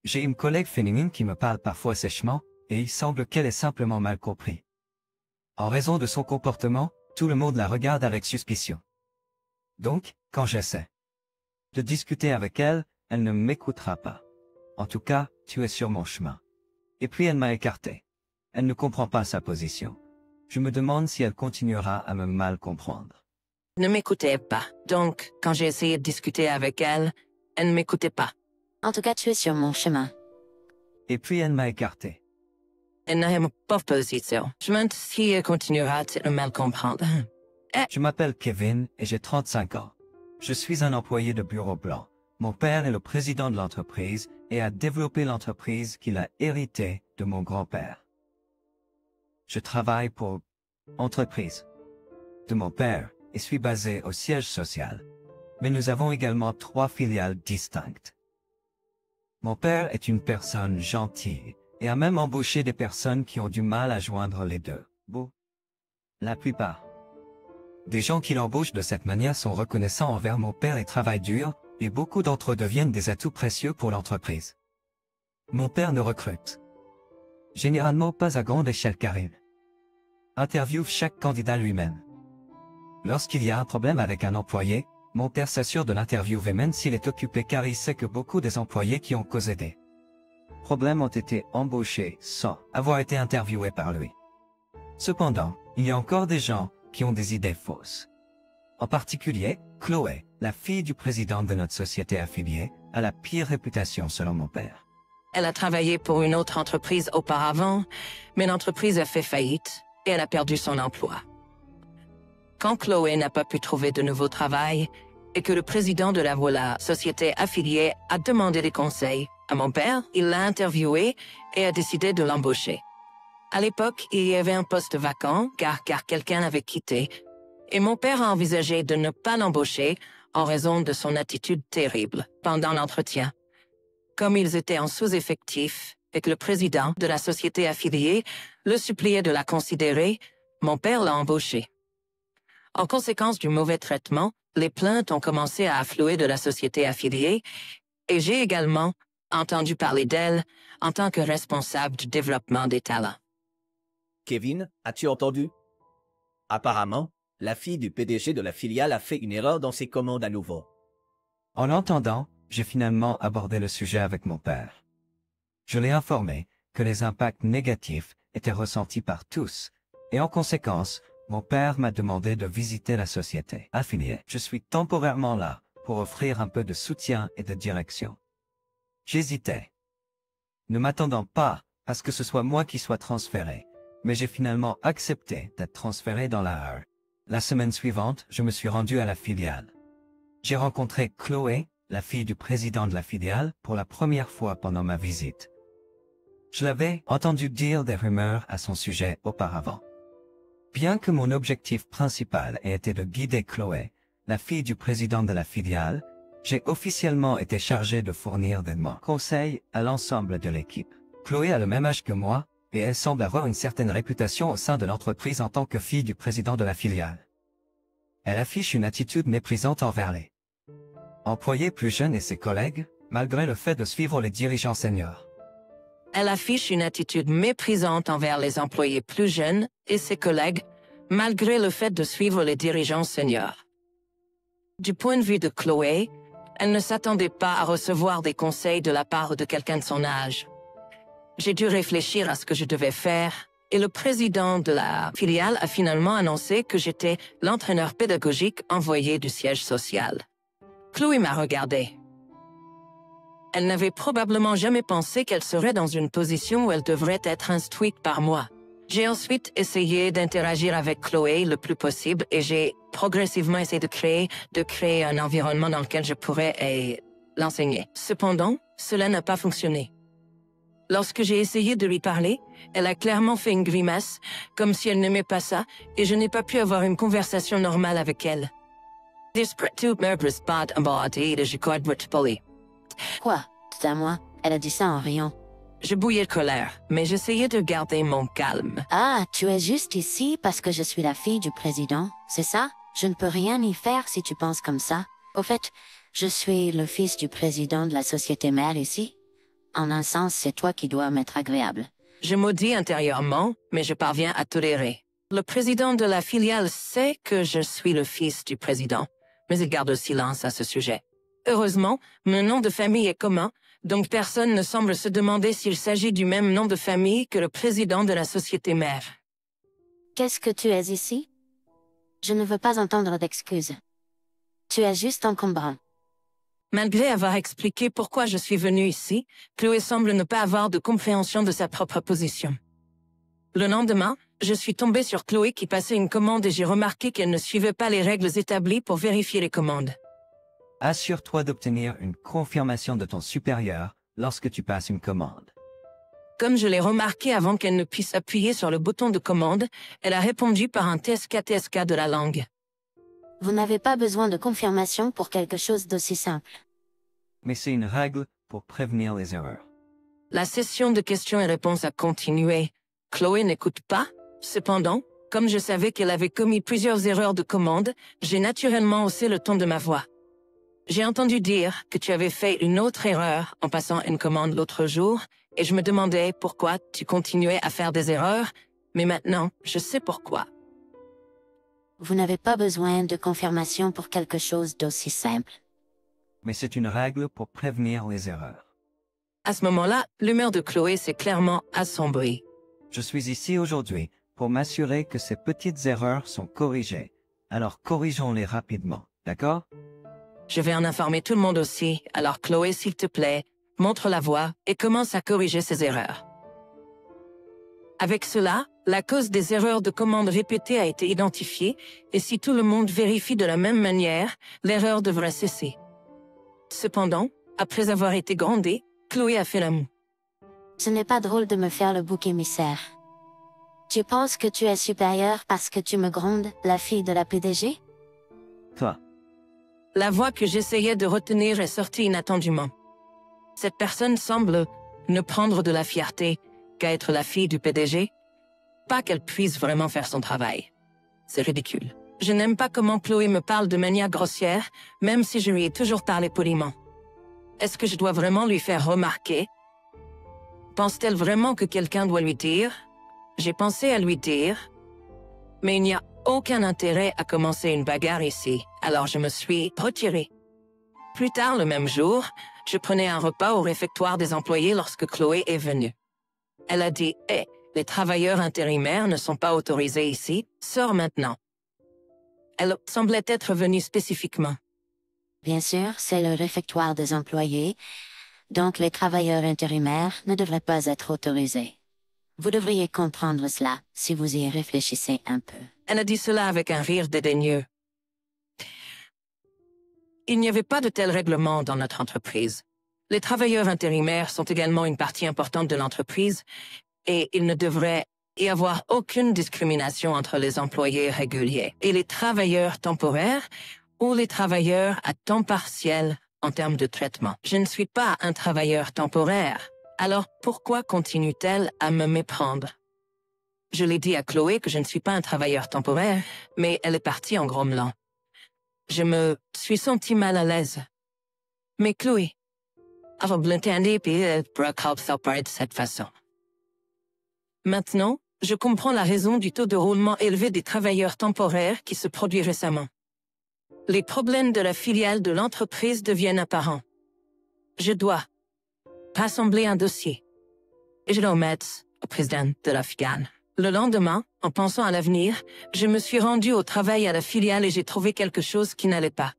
J'ai une collègue féminine qui me parle parfois sèchement, et il semble qu'elle ait simplement mal compris. En raison de son comportement, tout le monde la regarde avec suspicion. Donc, quand j'essaie de discuter avec elle, elle ne m'écoutera pas. En tout cas, tu es sur mon chemin. Et puis elle m'a écarté. Elle ne comprend pas sa position. Je me demande si elle continuera à me mal comprendre. Ne m'écoutait pas. Donc, quand j'ai essayé de discuter avec elle, elle ne m'écoutait pas. En tout cas, tu es sur mon chemin. Et puis elle m'a écarté. Elle n'aime pas position. Je me demande si elle continuera de me mal comprendre. Je m'appelle Kevin et j'ai 35 ans. Je suis un employé de bureau blanc. Mon père est le président de l'entreprise et a développé l'entreprise qu'il a héritée de mon grand-père. Je travaille pour l'entreprise de mon père et suis basé au siège social. Mais nous avons également 3 filiales distinctes. Mon père est une personne gentille et a même embauché des personnes qui ont du mal à joindre les deux bouts. La plupart des gens qui l'embauchent de cette manière sont reconnaissants envers mon père et travaillent dur, et beaucoup d'entre eux deviennent des atouts précieux pour l'entreprise. Mon père ne recrute généralement pas à grande échelle car il interviewe chaque candidat lui-même. Lorsqu'il y a un problème avec un employé, mon père s'assure de l'interviewer même s'il est occupé car il sait que beaucoup des employés qui ont causé des problèmes ont été embauchés sans avoir été interviewés par lui. Cependant, il y a encore des gens qui ont des idées fausses. En particulier, Chloé, la fille du président de notre société affiliée, a la pire réputation selon mon père. Elle a travaillé pour une autre entreprise auparavant, mais l'entreprise a fait faillite et elle a perdu son emploi. Quand Chloé n'a pas pu trouver de nouveau travail et que le président de la société affiliée a demandé des conseils à mon père, il l'a interviewé et a décidé de l'embaucher. À l'époque, il y avait un poste vacant car quelqu'un avait quitté et mon père a envisagé de ne pas l'embaucher en raison de son attitude terrible pendant l'entretien. Comme ils étaient en sous-effectif et que le président de la société affiliée le suppliait de la considérer, mon père l'a embauché. En conséquence du mauvais traitement, les plaintes ont commencé à affluer de la société affiliée et j'ai également entendu parler d'elle en tant que responsable du développement des talents. Kevin, as-tu entendu? Apparemment, la fille du PDG de la filiale a fait une erreur dans ses commandes à nouveau. En l'entendant, j'ai finalement abordé le sujet avec mon père. Je l'ai informé que les impacts négatifs étaient ressentis par tous, et en conséquence, mon père m'a demandé de visiter la société affiliée. Je suis temporairement là pour offrir un peu de soutien et de direction. J'hésitais, ne m'attendant pas à ce que ce soit moi qui soit transféré, mais j'ai finalement accepté d'être transféré dans la HR. La semaine suivante, je me suis rendu à la filiale. J'ai rencontré Chloé, la fille du président de la filiale, pour la première fois pendant ma visite. Je l'avais entendu dire des rumeurs à son sujet auparavant. Bien que mon objectif principal ait été de guider Chloé, la fille du président de la filiale, j'ai officiellement été chargé de fournir des conseils à l'ensemble de l'équipe. Chloé a le même âge que moi, et elle semble avoir une certaine réputation au sein de l'entreprise en tant que fille du président de la filiale. Elle affiche une attitude méprisante envers les employés plus jeunes et ses collègues, malgré le fait de suivre les dirigeants seniors. Elle affiche une attitude méprisante envers les employés plus jeunes et ses collègues, malgré le fait de suivre les dirigeants seniors. Du point de vue de Chloé, elle ne s'attendait pas à recevoir des conseils de la part de quelqu'un de son âge. J'ai dû réfléchir à ce que je devais faire, et le président de la filiale a finalement annoncé que j'étais l'entraîneur pédagogique envoyé du siège social. Chloé m'a regardé. Elle n'avait probablement jamais pensé qu'elle serait dans une position où elle devrait être instruite par moi. J'ai ensuite essayé d'interagir avec Chloé le plus possible et j'ai progressivement essayé de créer un environnement dans lequel je pourrais l'enseigner. Cependant, cela n'a pas fonctionné. Lorsque j'ai essayé de lui parler, elle a clairement fait une grimace, comme si elle n'aimait pas ça, et je n'ai pas pu avoir une conversation normale avec elle. Quoi? C'est à moi. Elle a dit ça en riant. Je bouillais de colère, mais j'essayais de garder mon calme. Ah, tu es juste ici parce que je suis la fille du président, c'est ça? Je ne peux rien y faire si tu penses comme ça. Au fait, je suis le fils du président de la société mère ici. En un sens, c'est toi qui dois m'être agréable. Je maudis intérieurement, mais je parviens à tolérer. Le président de la filiale sait que je suis le fils du président, mais il garde le silence à ce sujet. Heureusement, mon nom de famille est commun, donc personne ne semble se demander s'il s'agit du même nom de famille que le président de la société mère. Qu'est-ce que tu es ici? Je ne veux pas entendre d'excuses. Tu es juste encombrant. Malgré avoir expliqué pourquoi je suis venu ici, Chloé semble ne pas avoir de compréhension de sa propre position. Le lendemain, je suis tombée sur Chloé qui passait une commande et j'ai remarqué qu'elle ne suivait pas les règles établies pour vérifier les commandes. Assure-toi d'obtenir une confirmation de ton supérieur lorsque tu passes une commande. Comme je l'ai remarqué avant qu'elle ne puisse appuyer sur le bouton de commande, elle a répondu par un TSK de la langue. Vous n'avez pas besoin de confirmation pour quelque chose d'aussi simple. Mais c'est une règle pour prévenir les erreurs. La session de questions et réponses a continué. Chloé n'écoute pas. Cependant, comme je savais qu'elle avait commis plusieurs erreurs de commande, j'ai naturellement haussé le ton de ma voix. J'ai entendu dire que tu avais fait une autre erreur en passant une commande l'autre jour, et je me demandais pourquoi tu continuais à faire des erreurs, mais maintenant, je sais pourquoi. Vous n'avez pas besoin de confirmation pour quelque chose d'aussi simple. Mais c'est une règle pour prévenir les erreurs. À ce moment-là, l'humeur de Chloé s'est clairement assombrie. Je suis ici aujourd'hui pour m'assurer que ces petites erreurs sont corrigées. Alors corrigeons-les rapidement, d'accord? Je vais en informer tout le monde aussi, alors Chloé, s'il te plaît, montre la voie et commence à corriger ces erreurs. Avec cela, la cause des erreurs de commande répétées a été identifiée, et si tout le monde vérifie de la même manière, l'erreur devrait cesser. Cependant, après avoir été grondée, Chloé a fait la moue. Ce n'est pas drôle de me faire le bouc émissaire. Tu penses que tu es supérieur parce que tu me grondes, la fille de la PDG? Toi, La voix que j'essayais de retenir est sortie inattendument. Cette personne semble ne prendre de la fierté qu'à être la fille du PDG, pas qu'elle puisse vraiment faire son travail. C'est ridicule. Je n'aime pas comment Chloé me parle de manière grossière, même si je lui ai toujours parlé poliment. Est-ce que je dois vraiment lui faire remarquer? Pense-t-elle vraiment que quelqu'un doit lui dire? J'ai pensé à lui dire, mais il n'y a aucun intérêt à commencer une bagarre ici, alors je me suis retirée. Plus tard le même jour, je prenais un repas au réfectoire des employés lorsque Chloé est venue. Elle a dit « Hé, les travailleurs intérimaires ne sont pas autorisés ici, sors maintenant. » Elle semblait être venue spécifiquement. Bien sûr, c'est le réfectoire des employés, donc les travailleurs intérimaires ne devraient pas être autorisés. Vous devriez comprendre cela, si vous y réfléchissez un peu. Elle a dit cela avec un rire dédaigneux. Il n'y avait pas de tel règlement dans notre entreprise. Les travailleurs intérimaires sont également une partie importante de l'entreprise et il ne devrait y avoir aucune discrimination entre les employés réguliers et les travailleurs temporaires ou les travailleurs à temps partiel en termes de traitement. Je ne suis pas un travailleur temporaire, alors pourquoi continue-t-elle à me méprendre? Je l'ai dit à Chloé que je ne suis pas un travailleur temporaire, mais elle est partie en grommelant. Je me suis sentie mal à l'aise. Mais Chloé, avant de l'entendre, puis elle parler de cette façon. Maintenant, je comprends la raison du taux de roulement élevé des travailleurs temporaires qui se produit récemment. Les problèmes de la filiale de l'entreprise deviennent apparents. Je dois rassembler un dossier et je le remets au président de la filiale. Le lendemain, en pensant à l'avenir, je me suis rendue au travail à la filiale et j'ai trouvé quelque chose qui n'allait pas.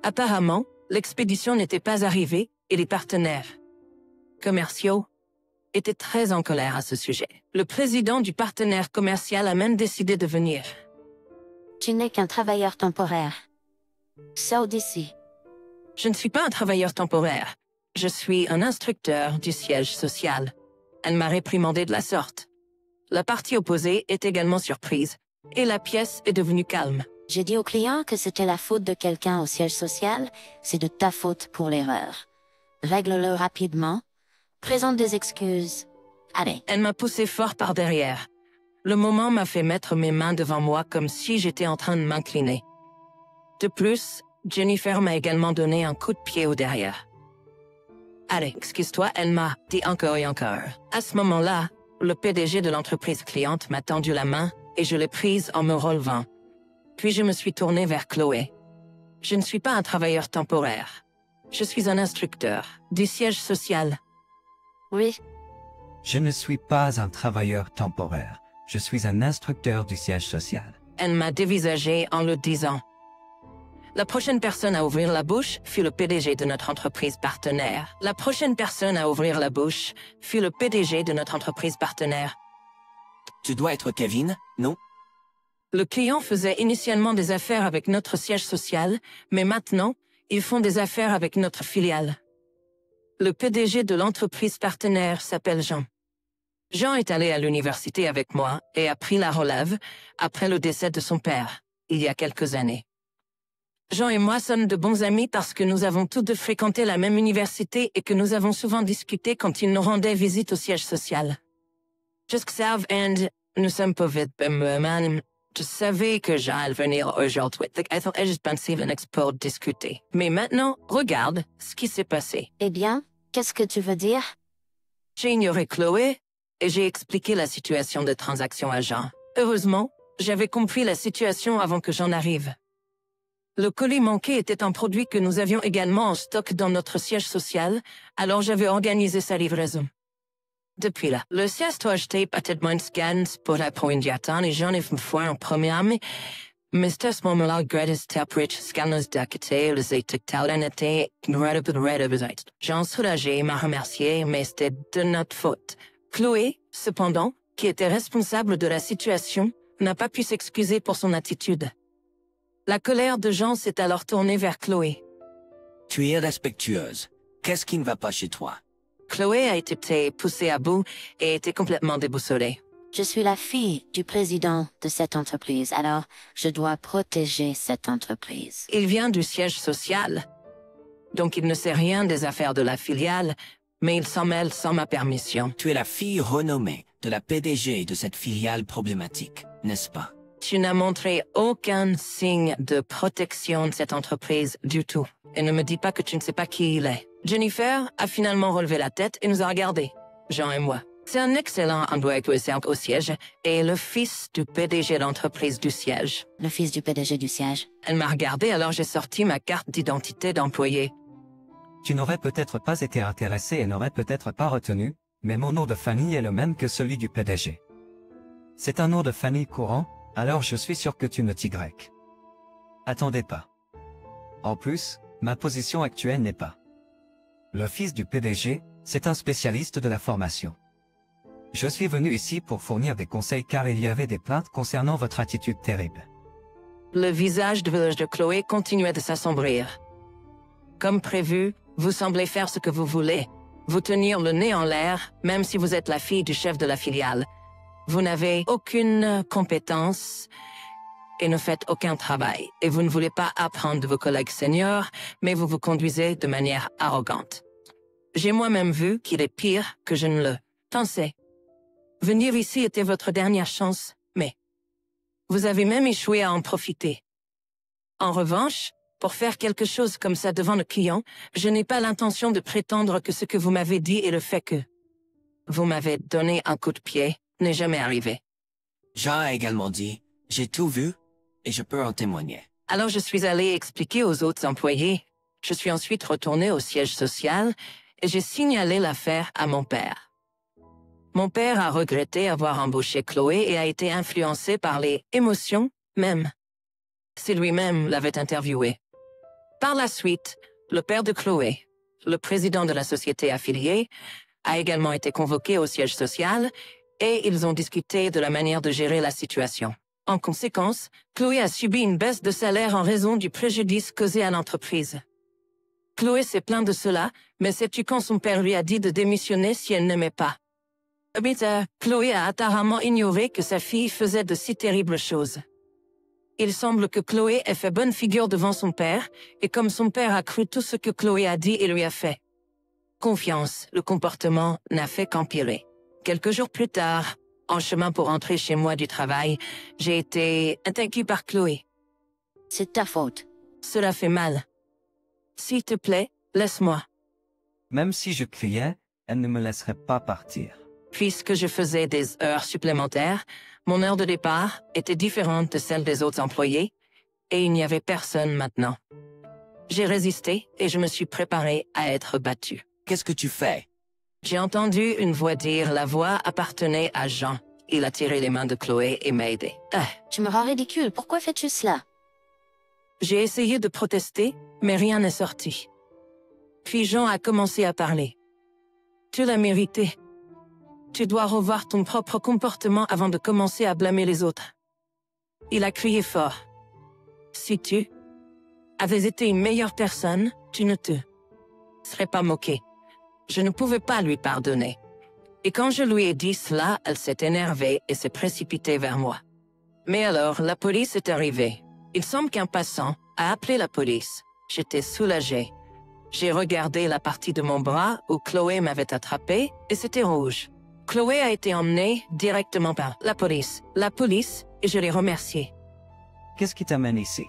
Apparemment, l'expédition n'était pas arrivée et les partenaires commerciaux étaient très en colère à ce sujet. Le président du partenaire commercial a même décidé de venir. Tu n'es qu'un travailleur temporaire. Sors d'ici. Je ne suis pas un travailleur temporaire. Je suis un instructeur du siège social. Elle m'a réprimandé de la sorte. La partie opposée est également surprise, et la pièce est devenue calme. J'ai dit au client que c'était la faute de quelqu'un au siège social, c'est de ta faute pour l'erreur. Règle-le rapidement. Présente des excuses. Allez. Elle m'a poussé fort par derrière. Le moment m'a fait mettre mes mains devant moi comme si j'étais en train de m'incliner. De plus, Jennifer m'a également donné un coup de pied au derrière. Allez, excuse-toi, elle m'a dit encore et encore. À ce moment-là, le PDG de l'entreprise cliente m'a tendu la main et je l'ai prise en me relevant. Puis je me suis tournée vers Chloé. Je ne suis pas un travailleur temporaire. Je suis un instructeur du siège social. Oui, Je ne suis pas un travailleur temporaire. Je suis un instructeur du siège social. Elle m'a dévisagé en le disant. La prochaine personne à ouvrir la bouche fut le PDG de notre entreprise partenaire. La prochaine personne à ouvrir la bouche fut le PDG de notre entreprise partenaire. Tu dois être Kevin, non? Le client faisait initialement des affaires avec notre siège social, mais maintenant, ils font des affaires avec notre filiale. Le PDG de l'entreprise partenaire s'appelle Jean. Jean est allé à l'université avec moi et a pris la relève après le décès de son père, il y a quelques années. Jean et moi sommes de bons amis parce que nous avons tous deux fréquenté la même université et que nous avons souvent discuté quand il nous rendait visite au siège social. Nous sommes pas vite, man. Je savais que j'allais venir aujourd'hui. Je pensais pour discuter. Mais maintenant, regarde ce qui s'est passé. eh bien, qu'est-ce que tu veux dire? J'ai ignoré Chloé et j'ai expliqué la situation de transaction à Jean. Heureusement, j'avais compris la situation avant que j'en arrive. Le colis manqué était un produit que nous avions également en stock dans notre siège social, alors j'avais organisé sa livraison. Depuis là, le siège tape a été moins scans pour la pointe et j'en ai fait en premier, mais à ce moment-là, Greta's Taprich scanners d'acquitté, les étiquettes en été, Jean soulagé m'a remercié, mais c'était de notre faute. Chloé, cependant, qui était responsable de la situation, n'a pas pu s'excuser pour son attitude. La colère de Jean s'est alors tournée vers Chloé. Tu es respectueuse. Qu'est-ce qui ne va pas chez toi? Chloé a été poussée à bout et était complètement déboussolée. Je suis la fille du président de cette entreprise, alors je dois protéger cette entreprise. Il vient du siège social, donc il ne sait rien des affaires de la filiale, mais il s'en mêle sans ma permission. Tu es la fille renommée de la PDG de cette filiale problématique, n'est-ce pas? Tu n'as montré aucun signe de protection de cette entreprise du tout. Et ne me dis pas que tu ne sais pas qui il est. Jennifer a finalement relevé la tête et nous a regardés, Jean et moi. C'est un excellent endroit au siège et le fils du PDG de l'entreprise du siège. Le fils du PDG du siège. Elle m'a regardé alors j'ai sorti ma carte d'identité d'employé. Tu n'aurais peut-être pas été intéressé et n'aurais peut-être pas retenu, mais mon nom de famille est le même que celui du PDG. C'est un nom de famille courant, alors je suis sûr que tu ne t'y grec. Attendez pas. En plus, ma position actuelle n'est pas. Le fils du PDG, c'est un spécialiste de la formation. Je suis venu ici pour fournir des conseils car il y avait des plaintes concernant votre attitude terrible. Le visage de Chloé continuait de s'assombrir. Comme prévu, vous semblez faire ce que vous voulez. Vous tenir le nez en l'air, même si vous êtes la fille du chef de la filiale. Vous n'avez aucune compétence et ne faites aucun travail. Et vous ne voulez pas apprendre de vos collègues seniors, mais vous vous conduisez de manière arrogante. J'ai moi-même vu qu'il est pire que je ne le pensais. Venir ici était votre dernière chance, mais vous avez même échoué à en profiter. En revanche, pour faire quelque chose comme ça devant le client, je n'ai pas l'intention de prétendre que ce que vous m'avez dit et le fait que vous m'avez donné un coup de pied n'est jamais arrivé. Jean a également dit, j'ai tout vu et je peux en témoigner. Alors je suis allé expliquer aux autres employés. Je suis ensuite retourné au siège social et j'ai signalé l'affaire à mon père. Mon père a regretté avoir embauché Chloé et a été influencé par les émotions même. C'est lui-même l'avait interviewé. Par la suite, le père de Chloé, le président de la société affiliée, a également été convoqué au siège social et ils ont discuté de la manière de gérer la situation. En conséquence, Chloé a subi une baisse de salaire en raison du préjudice causé à l'entreprise. Chloé s'est plaint de cela, mais sais-tu quand son père lui a dit de démissionner si elle n'aimait pas? Chloé a apparemment ignoré que sa fille faisait de si terribles choses. Il semble que Chloé ait fait bonne figure devant son père, et comme son père a cru tout ce que Chloé a dit et lui a fait confiance, le comportement n'a fait qu'empirer. Quelques jours plus tard, en chemin pour rentrer chez moi du travail, j'ai été attaqué par Chloé. C'est ta faute. Cela fait mal. S'il te plaît, laisse-moi. Même si je criais, elle ne me laisserait pas partir. Puisque je faisais des heures supplémentaires, mon heure de départ était différente de celle des autres employés, et il n'y avait personne maintenant. J'ai résisté et je me suis préparé à être battu. Qu'est-ce que tu fais? J'ai entendu une voix dire « La voix appartenait à Jean ». Il a tiré les mains de Chloé et m'a aidé. Tu me rends ridicule, pourquoi fais-tu cela? J'ai essayé de protester, mais rien n'est sorti. Puis Jean a commencé à parler. « Tu l'as mérité. Tu dois revoir ton propre comportement avant de commencer à blâmer les autres. » Il a crié fort. « Si tu avais été une meilleure personne, tu ne te serais pas moqué. » Je ne pouvais pas lui pardonner. Et quand je lui ai dit cela, elle s'est énervée et s'est précipitée vers moi. Mais alors, la police est arrivée. Il semble qu'un passant a appelé la police. J'étais soulagée. J'ai regardé la partie de mon bras où Chloé m'avait attrapé et c'était rouge. Chloé a été emmenée directement par la police, et je l'ai remerciée. Qu'est-ce qui t'amène ici?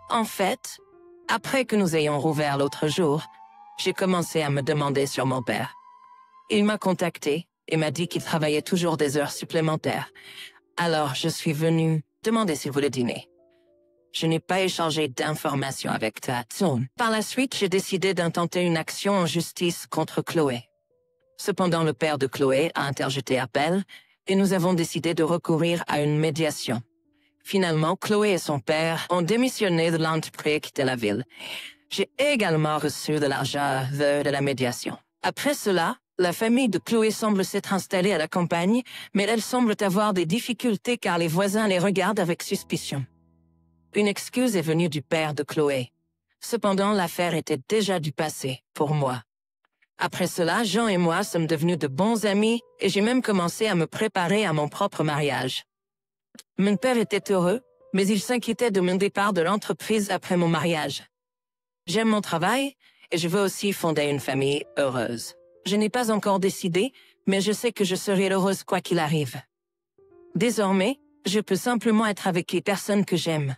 En fait, après que nous ayons rouvert l'autre jour, j'ai commencé à me demander sur mon père. Il m'a contacté et m'a dit qu'il travaillait toujours des heures supplémentaires. Alors, je suis venue demander s'il voulait dîner. Je n'ai pas échangé d'informations avec Tatson. Par la suite, j'ai décidé d'intenter une action en justice contre Chloé. Cependant, le père de Chloé a interjeté appel et nous avons décidé de recourir à une médiation. Finalement, Chloé et son père ont démissionné de l'entreprise et quitté la ville. J'ai également reçu de l'argent de la médiation. Après cela, la famille de Chloé semble s'être installée à la campagne, mais elle semble avoir des difficultés car les voisins les regardent avec suspicion. Une excuse est venue du père de Chloé. Cependant, l'affaire était déjà du passé, pour moi. Après cela, Jean et moi sommes devenus de bons amis et j'ai même commencé à me préparer à mon propre mariage. Mon père était heureux, mais il s'inquiétait de mon départ de l'entreprise après mon mariage. J'aime mon travail et je veux aussi fonder une famille heureuse. Je n'ai pas encore décidé, mais je sais que je serai heureuse quoi qu'il arrive. Désormais, je peux simplement être avec les personnes que j'aime.